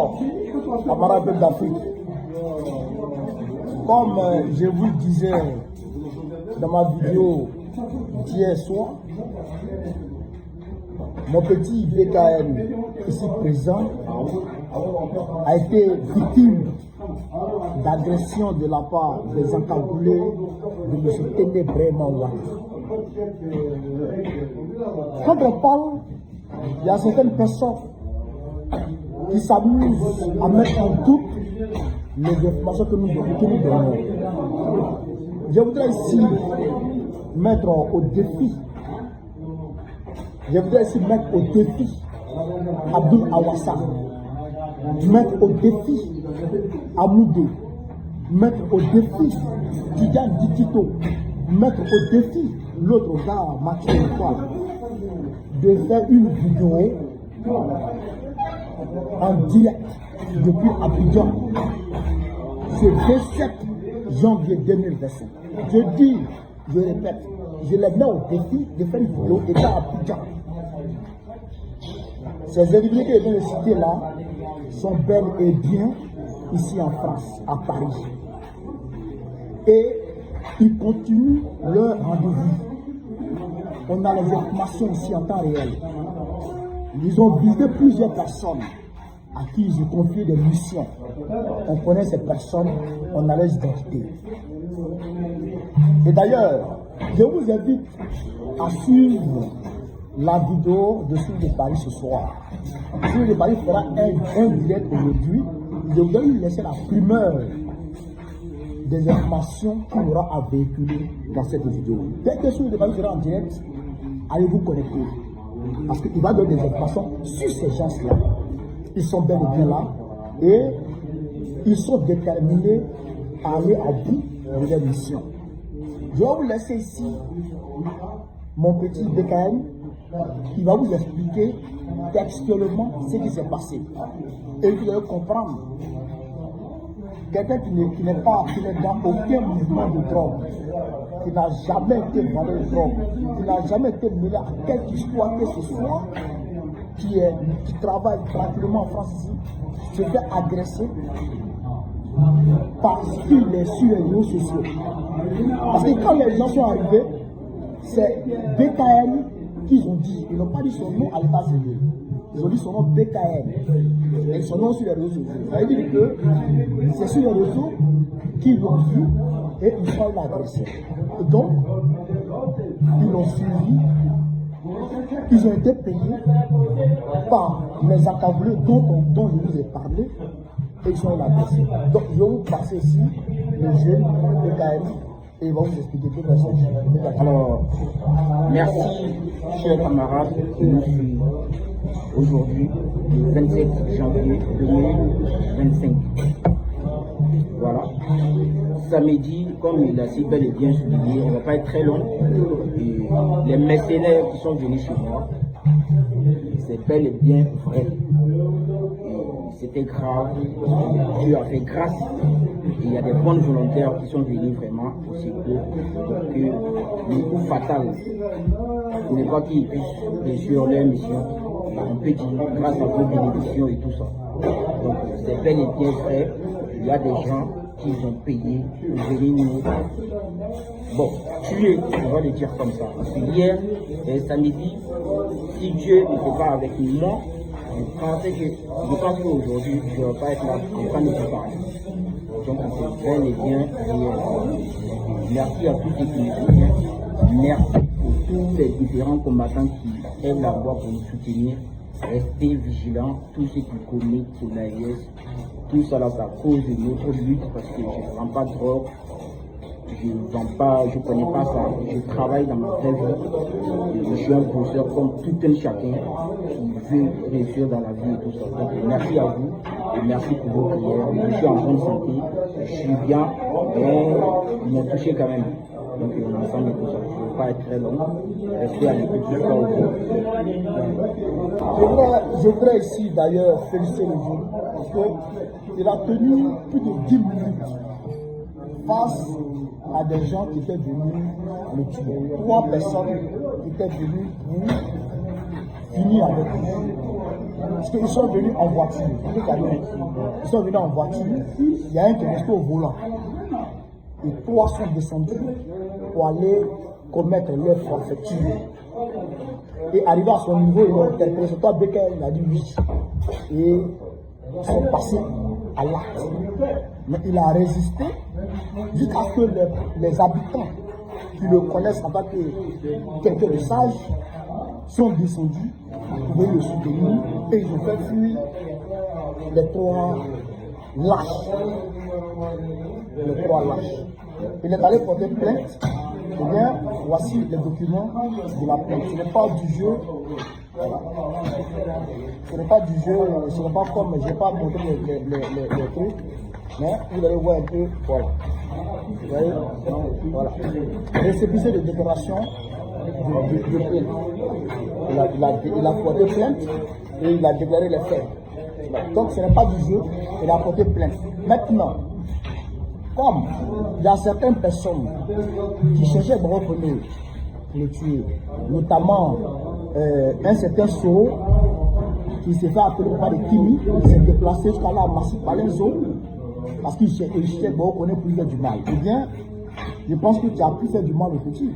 Alors, camarades d'Afrique, comme je vous disais dans ma vidéo d'hier soir, mon petit BKN ici présent a été victime d'agression de la part des encagoulés de M. Ténébré Mawat. Quand on parle, il y a certaines personnes qui s'amusent à mettre en doute les informations que nous donnons. Je voudrais ici mettre au défi, Abdul Awassa, mettre au défi Amoudou, mettre au défi Tidiane Dikito, mettre au défi l'autre gars, Mathieu Lecoy, de faire une vidéo en direct depuis Abidjan ce 27 janvier 2025. Je dis, je répète, je les mets au défi de faire une vidéo étant à Abidjan. Ces individus que je viens de citer là sont bel et bien ici en France, à Paris. Et ils continuent leur rendez-vous. On a les informations ici en temps réel. Ils ont visité plusieurs personnes à qui ils ont confié des missions. On connaît ces personnes, on a les identités. Et d'ailleurs, je vous invite à suivre la vidéo de Sourire de Paris ce soir. Sourire de Paris fera un direct aujourd'hui. Je vais lui laisser la primeur des informations qu'il aura à véhiculer dans cette vidéo. Dès que Sourire de Paris sera en direct, allez vous connecter. Parce qu'il va donner des informations sur ces gens-là. Ils sont bel et bien là et ils sont déterminés à aller à bout de leur mission. Je vais vous laisser ici mon petit BKN qui va vous expliquer textuellement ce qui s'est passé. Et vous allez comprendre. Quelqu'un qui n'est dans aucun mouvement de drogue, qui n'a jamais été vendeur de drogue, qui n'a jamais été mêlé à quelque histoire que ce soit, qui travaille tranquillement en France ici, se fait agresser parce qu'il est sur les réseaux sociaux. Parce que quand les gens sont arrivés, c'est BKN qu'ils ont dit. Ils n'ont pas dit son nom à l'état civil. Ils ont dit son nom BKN. Et son nom sur les réseaux sociaux. Ça veut dire que c'est sur les réseaux qu'ils l'ont vu et ils sont agressés. Et donc, ils l'ont suivi. Ils ont été payés par les encagoulés dont je vous ai parlé et ils sont agressés. Donc, je vais vous passer ici le jeune BKN et il va vous expliquer tout ça. Alors, merci, chers camarades, qui nous suivent aujourd'hui, le 27 janvier 2025. Voilà. Samedi, comme il a si bel et bien souligné, on ne va pas être très long. Et les mercenaires qui sont venus chez moi, c'est bel et bien vrai. C'était grave, Dieu a fait grâce. Et il y a des bonnes volontaires qui sont venus vraiment au secours. Donc le coup fatal, ce n'est pas qu'ils puissent réussir leur mission. On peut dire grâce à vos bénédictions et tout ça. Donc c'est bel et bien vrai. Il y a des gens qui ont payé pour venir nous tuer, on va le dire comme ça. Parce que hier, samedi, si Dieu n'était pas avec moi, je pense qu'aujourd'hui, je ne vais pas être là, je ne vais pas nous parler. Donc c'est bel et bien réel. Merci à tous les Tunisiens, merci pour tous les différents combattants qui aiment la voie pour nous soutenir. Restez vigilants, tous ceux qui commettent sur l'AIS, tout ça là, c'est à cause de notre lutte, parce que je ne vends pas de drogue, je ne vends pas, je ne connais pas ça, je travaille dans ma vraie vie, je suis un bosseur comme tout un chacun qui veut réussir dans la vie et tout ça. Donc merci à vous, et merci pour vos prières, je suis en bonne santé, je suis bien, mais ils m'ont touché quand même. Donc on ensemble et tout ça. Je ne veux pas être très long. Restez à l'écoute jusqu'à au bout. Je voudrais ici d'ailleurs féliciter le jeune parce qu'il a tenu plus de 10 minutes face à des gens qui étaient venus le tuer. 3 personnes qui étaient venues pour finir avec lui. Parce qu'ils sont venus en voiture. Ils sont venus en voiture. Il y a un qui est resté au volant. Et 3 sont descendus pour aller commettre leur forfaiture. Et arrivé à son niveau, il a interpellé. C'est toi, Becker, il a dit oui. Et ils sont passés à l'acte. Mais il a résisté jusqu'à ce que les habitants qui le connaissent en tant que quelqu'un de sage sont descendus pour le soutenir et ils ont fait fuir les 3 lâches. Les 3 lâches. Il est allé porter plainte. Eh bien, voici les documents de la plainte. Ce n'est pas du jeu. Voilà. Ce n'est pas du jeu, ce n'est pas comme, je n'ai pas montré les trucs, mais vous allez voir un peu, voilà. Vous voyez, voilà. Récépissé de déclaration de plainte. Il a porté plainte et il a déclaré les faits. Donc ce n'est pas du jeu, il a porté plainte. Maintenant, comme il y a certaines personnes qui cherchaient de reconnaître pour le tuer, notamment un certain Soro qui s'est fait appeler par les Kimi, il s'est déplacé jusqu'à là à Massif Palenzo parce qu'il cherchait de reconnaître pour lui faire du mal. Eh bien, je pense que tu as pu faire du mal au petit.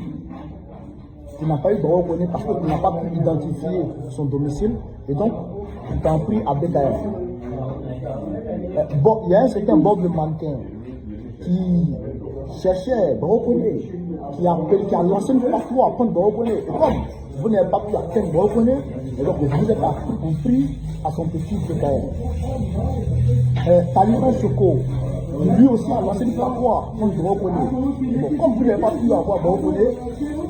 Tu n'as pas eu de reconnaître parce que tu n'as pas pu identifier son domicile et donc tu t'en pris à BKF. Bon, il y a un certain Bob le mannequin qui cherchait de reconnaître, qui a lancé une partout à prendre de reconnaître. Et comme vous n'avez pas pu atteindre de reconnaître, et donc vous êtes compris à son petit BKF. Taliban Choco, lui aussi a lancé une partout à prendre de reconnaître. Bon, comme vous n'avez pas pu avoir de reconnaître,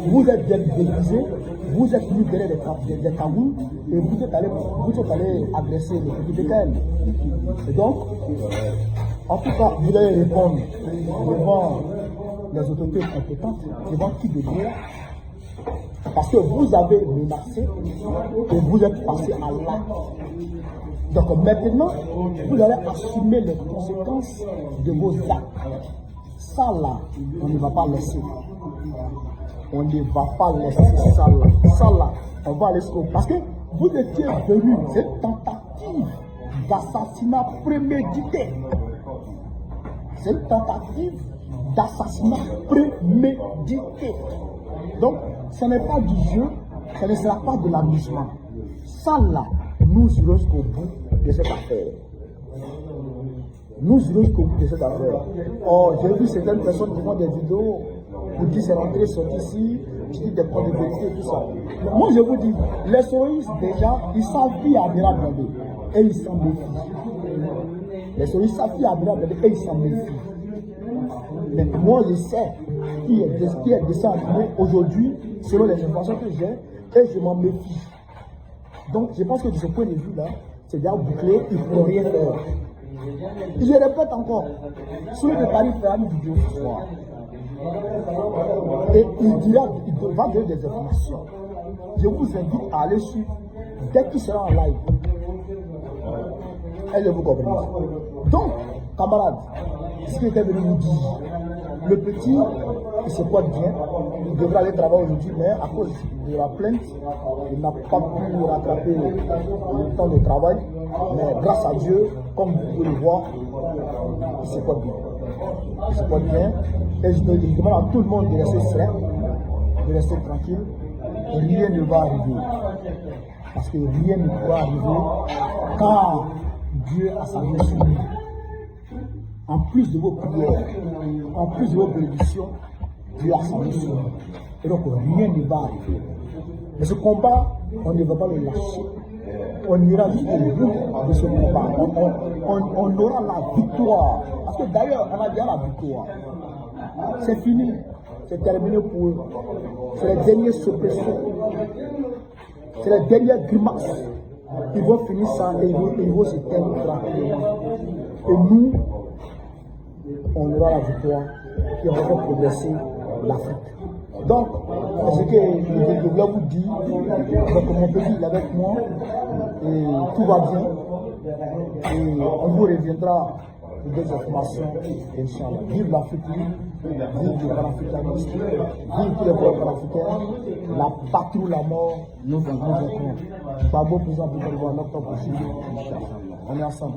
vous êtes bien déguisé, vous êtes mis derrière des cagoules et vous êtes allé agresser le petit BKF. Et donc, en tout cas, vous allez répondre devant les autorités compétentes, devant qui de droit, parce que vous avez menacé et vous êtes passé à l'acte. Donc maintenant, vous allez assumer les conséquences de vos actes. Ça là, on ne va pas laisser. On ne va pas laisser ça là. Ça là, on va laisser. Parce que vous étiez venu, cette tentative d'assassinat prémédité. C'est une tentative d'assassinat prémédité. Donc, ce n'est pas du jeu, ce ne sera pas de l'amusement. Ça là, nous irons jusqu'au bout de cette affaire. Nous irons jusqu'au bout de cette affaire. Oh, j'ai vu certaines personnes qui font des vidéos pour dire c'est rentré, sorti ici, qui disent des points de vérité et tout ça. Mais moi je vous dis, les souristes déjà, ils savent qui est Amiral Blindé et ils s'en méfient. Les souristes savent qui est Amiral Blindé et ils s'en méfient. Mais moi je sais qui est descendu aujourd'hui, selon les informations que j'ai, et je m'en méfie. Donc je pense que de ce point de vue-là, c'est déjà bouclé, il ne faut rien faire. Je répète encore, celui de Paris fera une vidéo ce soir. Et il va donner des informations. Je vous invite à aller sur, dès qu'il sera en live. Elle vous comprend. Donc, camarades, ce qui était venu vous dire, le petit, il se porte bien, il devrait aller travailler aujourd'hui, mais à cause de la plainte, il n'a pas pu rattraper le temps de travail. Mais grâce à Dieu, comme vous pouvez le voir, il se porte bien. Il se porte bien. Et je demande à tout le monde de rester serein, de rester tranquille. Et rien ne va arriver. Parce que rien ne pourra arriver, car Dieu a sa main sur nous. En plus de vos prières, en plus de vos bénédictions, Dieu a sa main sur nous. Et donc rien ne va arriver. Mais ce combat, on ne va pas le lâcher. On ira jusqu'au bout de ce combat. On aura la victoire. Parce que d'ailleurs, on a déjà la victoire. C'est fini. C'est terminé pour eux. C'est les derniers soubresauts. C'est les dernières grimaces. Ils vont finir ça et ils vont se terminer tranquillement. Et nous, on aura la victoire et on va progresser l'Afrique. Donc, ce que je voulais vous dire, donc mon petit est avec moi et tout va bien. Et on vous reviendra de désinformation, Inch'Allah. Vive l'Afrique, vive le panafricanisme, vive tous les peuples africains, la patrie ou la mort, nous vaincrons. Babo, président de l'Octobre prochain, on est ensemble.